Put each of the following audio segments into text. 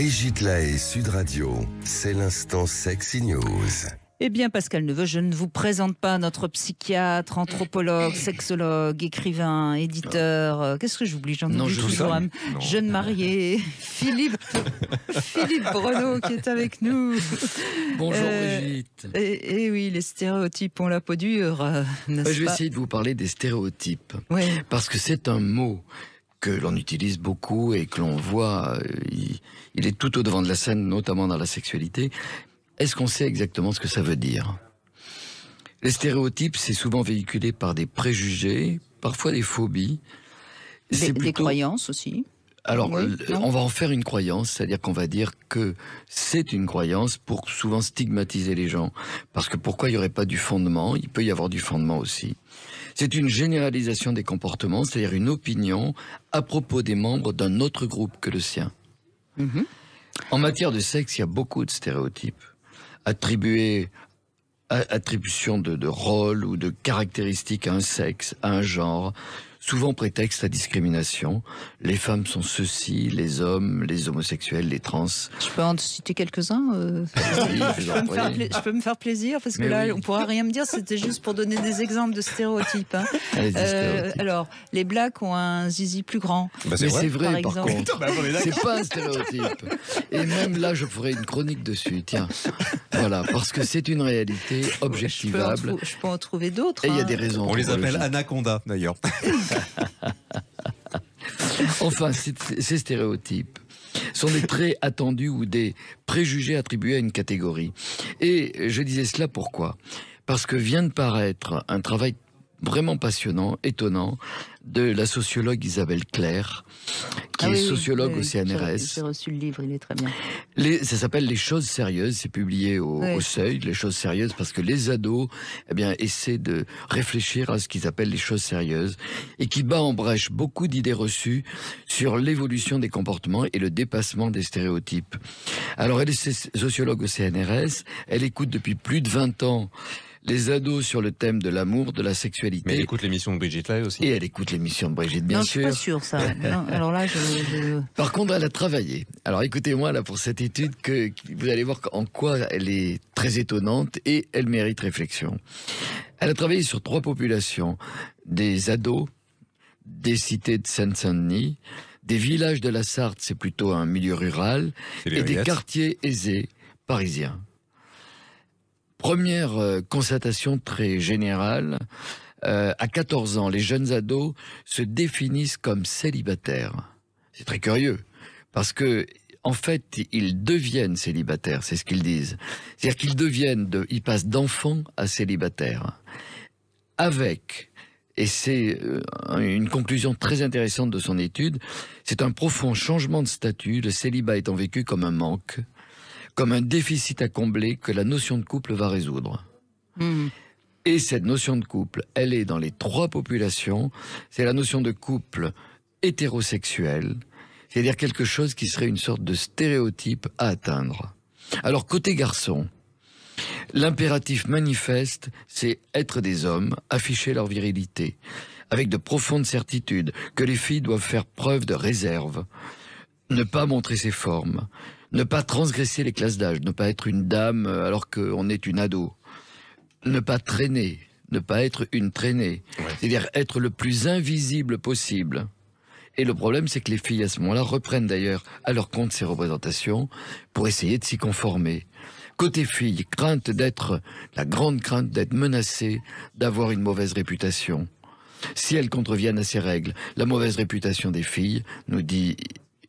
Brigitte Lahaie, Sud Radio, c'est l'instant Sexy News. Eh bien, Pascal Neveu, je ne vous présente pas notre psychiatre, anthropologue, sexologue, écrivain, éditeur. Qu'est-ce que j'oublie? J'en oublie toujours. Jeune marié, Philippe Bruneau qui est avec nous. Bonjour Brigitte. Et oui, les stéréotypes ont la peau dure, n'est-ce pas? Je vais essayer de vous parler des stéréotypes. Oui. Parce que c'est un mot que l'on utilise beaucoup et que l'on voit, il est tout au devant de la scène, notamment dans la sexualité. Est-ce qu'on sait exactement ce que ça veut dire? Les stéréotypes, c'est souvent véhiculé par des préjugés, parfois des phobies. Des croyances aussi. Alors, oui, on va en faire une croyance, c'est-à-dire qu'on va dire que c'est une croyance pour souvent stigmatiser les gens. Parce que pourquoi il n'y aurait pas du fondement? Il peut y avoir du fondement aussi. C'est une généralisation des comportements, c'est-à-dire une opinion à propos des membres d'un autre groupe que le sien. Mm-hmm. En matière de sexe, il y a beaucoup de stéréotypes. Attribution de rôle ou de caractéristiques à un sexe, à un genre, souvent prétexte à discrimination. Les femmes sont ceci, les hommes, les homosexuels, les trans. Je peux en citer quelques-uns je peux me faire plaisir, parce que là, on ne pourra rien me dire, c'était juste pour donner des exemples de stéréotypes. Hein. Alors, les blacks ont un zizi plus grand. Mais c'est vrai, par contre. C'est pas un stéréotype. Et même là, je ferai une chronique dessus, tiens. Voilà, parce que c'est une réalité objectivable. Je peux en trouver d'autres. Et il y a des raisons. On les appelle anaconda, d'ailleurs. Enfin, ces stéréotypes sont des traits attendus ou des préjugés attribués à une catégorie. Et je disais cela pourquoi? Parce que vient de paraître un travail vraiment passionnant, étonnant, de la sociologue Isabelle Claire, qui est sociologue au CNRS. J'ai reçu le livre, il est très bien. Ça s'appelle Les choses sérieuses, c'est publié au Seuil, Les choses sérieuses, parce que les ados essaient de réfléchir à ce qu'ils appellent les choses sérieuses, et qui bat en brèche beaucoup d'idées reçues sur l'évolution des comportements et le dépassement des stéréotypes. Alors elle est sociologue au CNRS, elle écoute depuis plus de 20 ans les ados sur le thème de l'amour, de la sexualité. Mais elle écoute l'émission de Brigitte Lahaie aussi. Et elle écoute l'émission de Brigitte, bien sûr. Non, je suis pas sûre, ça. Non, alors là, Par contre, elle a travaillé. Alors écoutez-moi là pour cette étude, que vous allez voir en quoi elle est très étonnante et elle mérite réflexion. Elle a travaillé sur 3 populations. Des ados, des cités de Seine-Saint-Denis, des villages de la Sarthe, c'est plutôt un milieu rural, et des quartiers aisés parisiens. Première constatation très générale, à 14 ans, les jeunes ados se définissent comme célibataires. C'est très curieux, parce que en fait, ils deviennent célibataires, c'est ce qu'ils disent. C'est-à-dire qu'ils ils passent d'enfants à célibataires. Avec, et c'est une conclusion très intéressante de son étude, c'est un profond changement de statut, le célibat étant vécu comme un manque, comme un déficit à combler que la notion de couple va résoudre. Et cette notion de couple, elle est dans les 3 populations. C'est la notion de couple hétérosexuel, c'est-à-dire quelque chose qui serait une sorte de stéréotype à atteindre. Alors, côté garçon, l'impératif manifeste, c'est être des hommes, afficher leur virilité, avec de profondes certitudes que les filles doivent faire preuve de réserve, ne pas montrer ses formes, ne pas transgresser les classes d'âge, ne pas être une dame alors qu'on est une ado, ne pas traîner, ne pas être une traînée, c'est-à-dire être le plus invisible possible. Et le problème, c'est que les filles, à ce moment-là, reprennent d'ailleurs à leur compte ces représentations pour essayer de s'y conformer. Côté filles, la grande crainte d'être menacée, d'avoir une mauvaise réputation. Si elles contreviennent à ces règles, la mauvaise réputation des filles, nous dit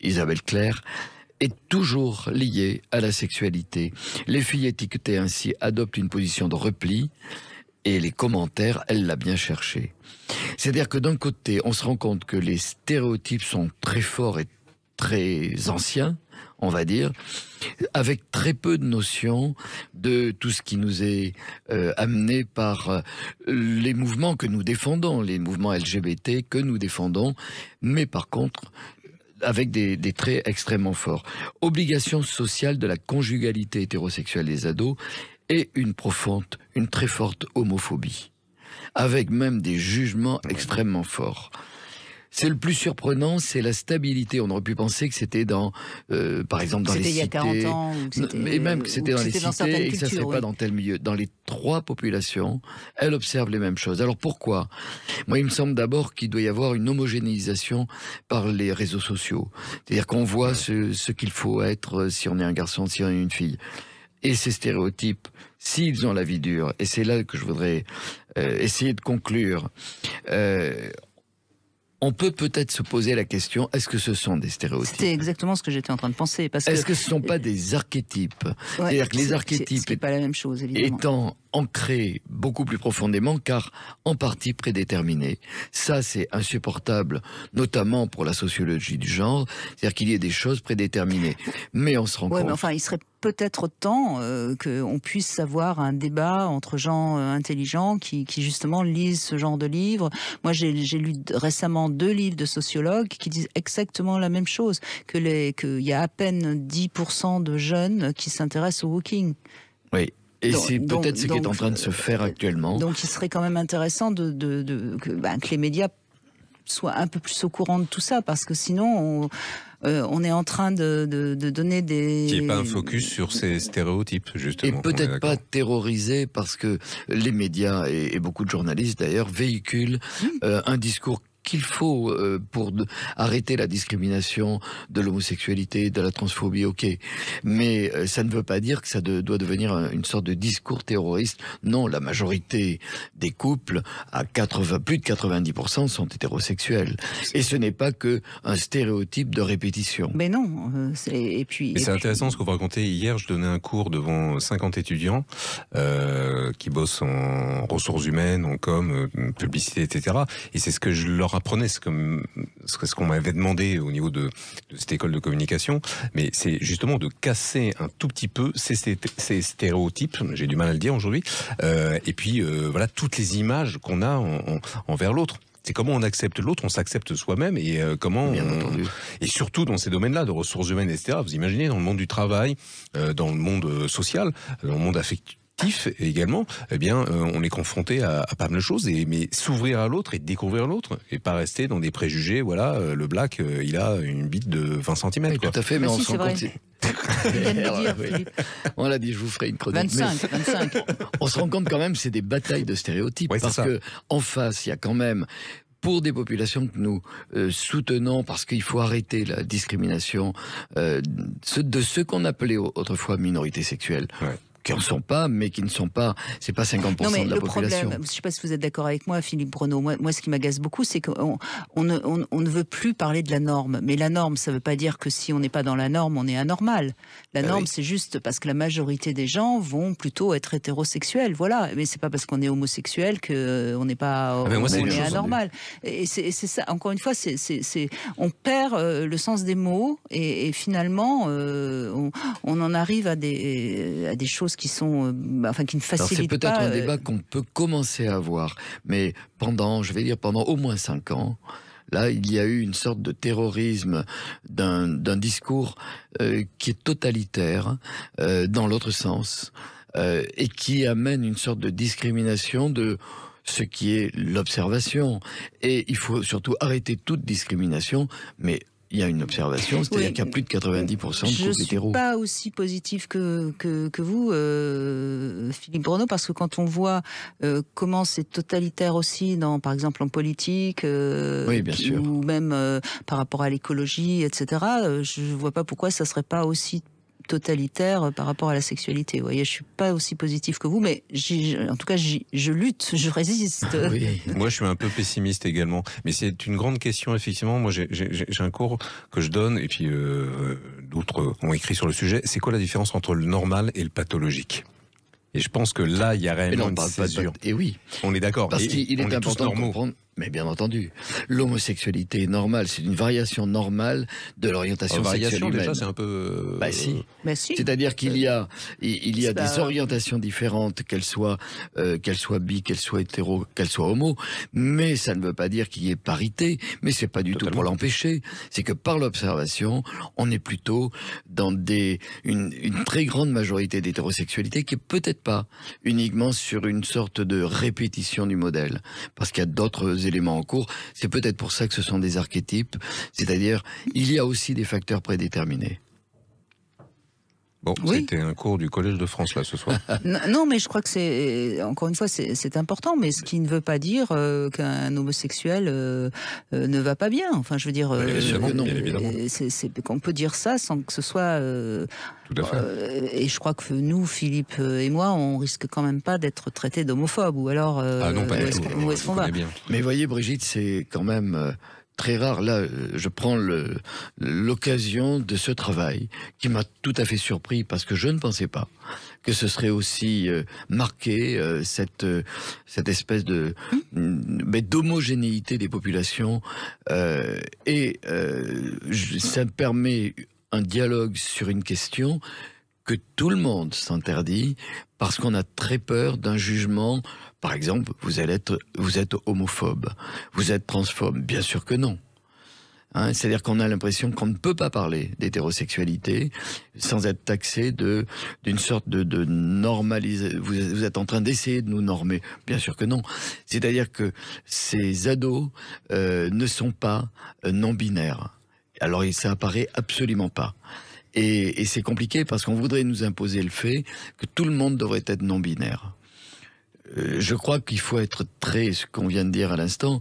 Isabelle Claire, est toujours liée à la sexualité. Les filles étiquetées ainsi adoptent une position de repli, et les commentaires, elle l'a bien cherché. C'est-à-dire que d'un côté, on se rend compte que les stéréotypes sont très forts et très anciens, on va dire, avec très peu de notions de tout ce qui nous est amené par les mouvements que nous défendons, les mouvements LGBT que nous défendons, mais par contre avec des traits extrêmement forts. Obligation sociale de la conjugalité hétérosexuelle des ados et une très forte homophobie, avec même des jugements extrêmement forts. C'est le plus surprenant, c'est la stabilité. On aurait pu penser que c'était dans, par exemple, dans les cités. C'était il y a 40 ans. Et même que c'était dans les cités et que ça ne serait pas dans tel milieu. Dans les 3 populations, elle observe les mêmes choses. Alors pourquoi? Moi, il me semble d'abord qu'il doit y avoir une homogénéisation par les réseaux sociaux. C'est-à-dire qu'on voit ce qu'il faut être si on est un garçon, si on est une fille. Et ces stéréotypes, s'ils ont la vie dure, et c'est là que je voudrais essayer de conclure, on peut peut-être se poser la question, est-ce que ce sont des stéréotypes? C'est exactement ce que j'étais en train de penser. Est-ce que ce ne sont pas des archétypes? C'est-à-dire que les archétypes c'est pas la même chose, évidemment. Étant ancrés beaucoup plus profondément, car en partie prédéterminés. Ça, c'est insupportable, notamment pour la sociologie du genre, c'est-à-dire qu'il y ait des choses prédéterminées. Mais on se rend compte... Mais enfin, il serait peut-être temps qu'on puisse avoir un débat entre gens intelligents qui justement lisent ce genre de livres. Moi, j'ai lu récemment 2 livres de sociologues qui disent exactement la même chose, qu'il y a à peine 10% de jeunes qui s'intéressent au walking. Oui. Et c'est peut-être ce qui est en train de se faire actuellement. Donc il serait quand même intéressant que les médias soient un peu plus au courant de tout ça, parce que sinon on est en train de donner des... Qu'il n'y ait pas un focus sur ces stéréotypes, justement. Et peut-être pas terrorisé, parce que les médias, et beaucoup de journalistes d'ailleurs, véhiculent un discours qu'il faut pour arrêter la discrimination de l'homosexualité, de la transphobie, ok. Mais ça ne veut pas dire que ça doit devenir une sorte de discours terroriste. Non, la majorité des couples, à plus de 90%, sont hétérosexuels. Et ce n'est pas que un stéréotype de répétition. Mais non. C'est intéressant ce que vous racontez. Hier, je donnais un cours devant 50 étudiants qui bossent en ressources humaines, en com, publicité, etc. Et c'est ce que je leur apprenais, ce qu'on m'avait demandé au niveau de cette école de communication, mais c'est justement de casser un tout petit peu ces stéréotypes, j'ai du mal à le dire aujourd'hui, et puis voilà toutes les images qu'on a envers l'autre. C'est comment on accepte l'autre, on s'accepte soi-même, et et surtout dans ces domaines-là de ressources humaines, etc. Vous imaginez, dans le monde du travail, dans le monde social, dans le monde affectif également, eh bien, on est confronté à pas mal de choses, mais s'ouvrir à l'autre et découvrir l'autre, et pas rester dans des préjugés. Voilà, le black, il a une bite de 20 cm. Oui, tout à fait, mais on se rend compte. On l'a dit, je vous ferai une chronique. 25. On se rend compte quand même, c'est des batailles de stéréotypes, parce que en face, il y a quand même, pour des populations que nous soutenons, parce qu'il faut arrêter la discrimination de ceux qu'on appelait autrefois minorités sexuelles. Ouais. Qui en sont pas, mais qui ne sont pas, c'est pas 50% de la population. Problème, je ne sais pas si vous êtes d'accord avec moi, Philippe Bruno, moi ce qui m'agace beaucoup, c'est qu'on ne veut plus parler de la norme. Mais la norme, ça ne veut pas dire que si on n'est pas dans la norme, on est anormal. La norme, c'est juste parce que la majorité des gens vont plutôt être hétérosexuels, voilà. Mais c'est pas parce qu'on est homosexuel qu'on n'est pas on est anormal. Et c'est ça, encore une fois, on perd le sens des mots, et finalement, on en arrive à des choses qui sont, qui ne facilitent pas. C'est peut-être un débat qu'on peut commencer à avoir, mais pendant au moins 5 ans, là, il y a eu une sorte de terrorisme d'un discours qui est totalitaire dans l'autre sens, et qui amène une sorte de discrimination de ce qui est l'observation. Et il faut surtout arrêter toute discrimination, mais il y a une observation, c'est-à-dire qu'il y a plus de 90% de couples hétéros. Je ne suis pas aussi positif que vous, Philippe Bruno, parce que quand on voit comment c'est totalitaire aussi, par exemple en politique, oui, bien sûr, ou même par rapport à l'écologie, etc., je ne vois pas pourquoi ça ne serait pas aussi totalitaire par rapport à la sexualité. Vous voyez, je suis pas aussi positif que vous, mais en tout cas, je lutte, je résiste. Oui. Moi, je suis un peu pessimiste également. Mais c'est une grande question, effectivement. Moi, j'ai un cours que je donne, et puis d'autres ont écrit sur le sujet. C'est quoi la différence entre le normal et le pathologique ? Et je pense que là, il y a réellement une césure. Et oui. On est d'accord. Parce qu'il est important de comprendre. Mais bien entendu, l'homosexualité est normale, c'est une variation normale de l'orientation sexuelle humaine. Déjà, c'est un peu... Bah si. C'est-à-dire qu'il y a des orientations différentes, qu'elles soient bi, qu'elles soient hétéro, qu'elles soient homo, mais ça ne veut pas dire qu'il y ait parité, mais c'est pas du tout pour l'empêcher. C'est que par l'observation, on est plutôt dans une très grande majorité d'hétérosexualité qui est peut-être pas uniquement sur une sorte de répétition du modèle, parce qu'il y a d'autres éléments en cours. C'est peut-être pour ça que ce sont des archétypes, c'est-à-dire il y a aussi des facteurs prédéterminés. Bon, oui. C'était un cours du Collège de France, là, ce soir. Non, mais je crois que c'est, encore une fois, c'est important, mais ce qui ne veut pas dire qu'un homosexuel ne va pas bien. Enfin, je veux dire, qu'on peut dire ça sans que ce soit... Tout à fait. Et je crois que nous, Philippe et moi, on risque quand même pas d'être traités d'homophobes, ou alors... ah non, pas du tout. Où est-ce qu'on va ? Mais voyez, Brigitte, c'est quand même... très rare. Là, je prends l'occasion de ce travail qui m'a tout à fait surpris parce que je ne pensais pas que ce serait aussi marqué cette espèce de d'homogénéité des populations ça me permet un dialogue sur une question que tout le monde s'interdit parce qu'on a très peur d'un jugement. Par exemple, vous êtes homophobe, vous êtes transphobe. Bien sûr que non. Hein, c'est-à-dire qu'on a l'impression qu'on ne peut pas parler d'hétérosexualité sans être taxé d'une sorte de normalisation. Vous êtes en train d'essayer de nous normer. Bien sûr que non. C'est-à-dire que ces ados ne sont pas non-binaires. Alors ça apparaît absolument pas. Et c'est compliqué parce qu'on voudrait nous imposer le fait que tout le monde devrait être non-binaire. Je crois qu'il faut être ce qu'on vient de dire à l'instant,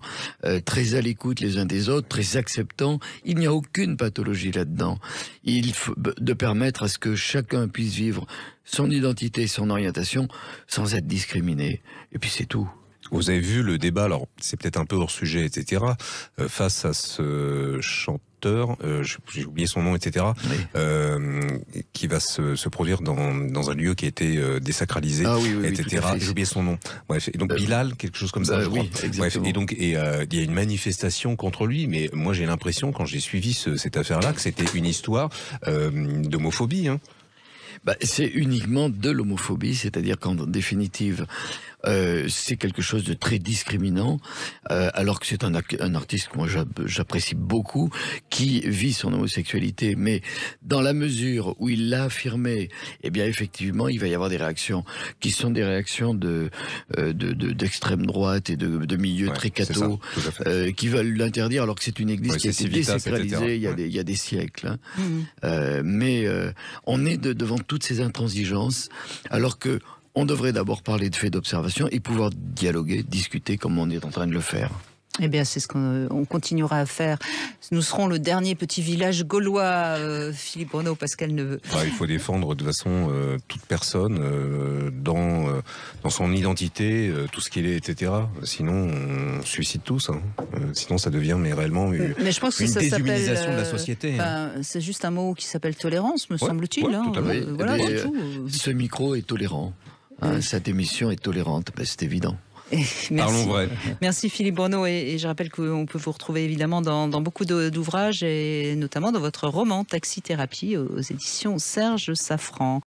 très à l'écoute les uns des autres, très acceptant. Il n'y a aucune pathologie là-dedans. Il faut de permettre à ce que chacun puisse vivre son identité, son orientation, sans être discriminé. Et puis c'est tout. Vous avez vu le débat, alors c'est peut-être un peu hors sujet, etc., face à ce chanteur, j'ai oublié son nom, etc., oui. Qui va se produire dans un lieu qui a été désacralisé, etc. J'ai oublié son nom. Bref, et donc Bilal, quelque chose comme ça, je crois. Oui, exactement. Bref, et donc il y a une manifestation contre lui, mais moi j'ai l'impression, quand j'ai suivi cette affaire-là, que c'était une histoire d'homophobie, hein. C'est uniquement de l'homophobie, c'est-à-dire qu'en définitive, c'est quelque chose de très discriminant, alors que c'est un artiste que moi j'apprécie beaucoup, qui vit son homosexualité, mais dans la mesure où il l'a affirmé, eh bien effectivement, il va y avoir des réactions qui sont des réactions d'extrême droite et de milieux très cathos, qui veulent l'interdire, alors que c'est une église qui a été désacralisée il y a des siècles. Hein. Mais on est devant toutes ces intransigeances, alors que on devrait d'abord parler de faits d'observation et pouvoir dialoguer, discuter comme on est en train de le faire. Eh bien, c'est ce qu'on continuera à faire. Nous serons le dernier petit village gaulois, Philippe Bruneau, Pascal Neveu. Il faut défendre de toute façon toute personne dans son identité, tout ce qu'il est, etc. Sinon, on suicide tous. Hein. Sinon, ça devient réellement une déshumanisation de la société. C'est juste un mot qui s'appelle tolérance, me semble-t-il. Tout à fait. Voilà, ce micro est tolérant. Hein, cette émission est tolérante, c'est évident. Parlons vrai. Merci Philippe Bruneau, et je rappelle qu'on peut vous retrouver évidemment dans beaucoup d'ouvrages, et notamment dans votre roman Taxi Thérapie aux éditions Serge Safran.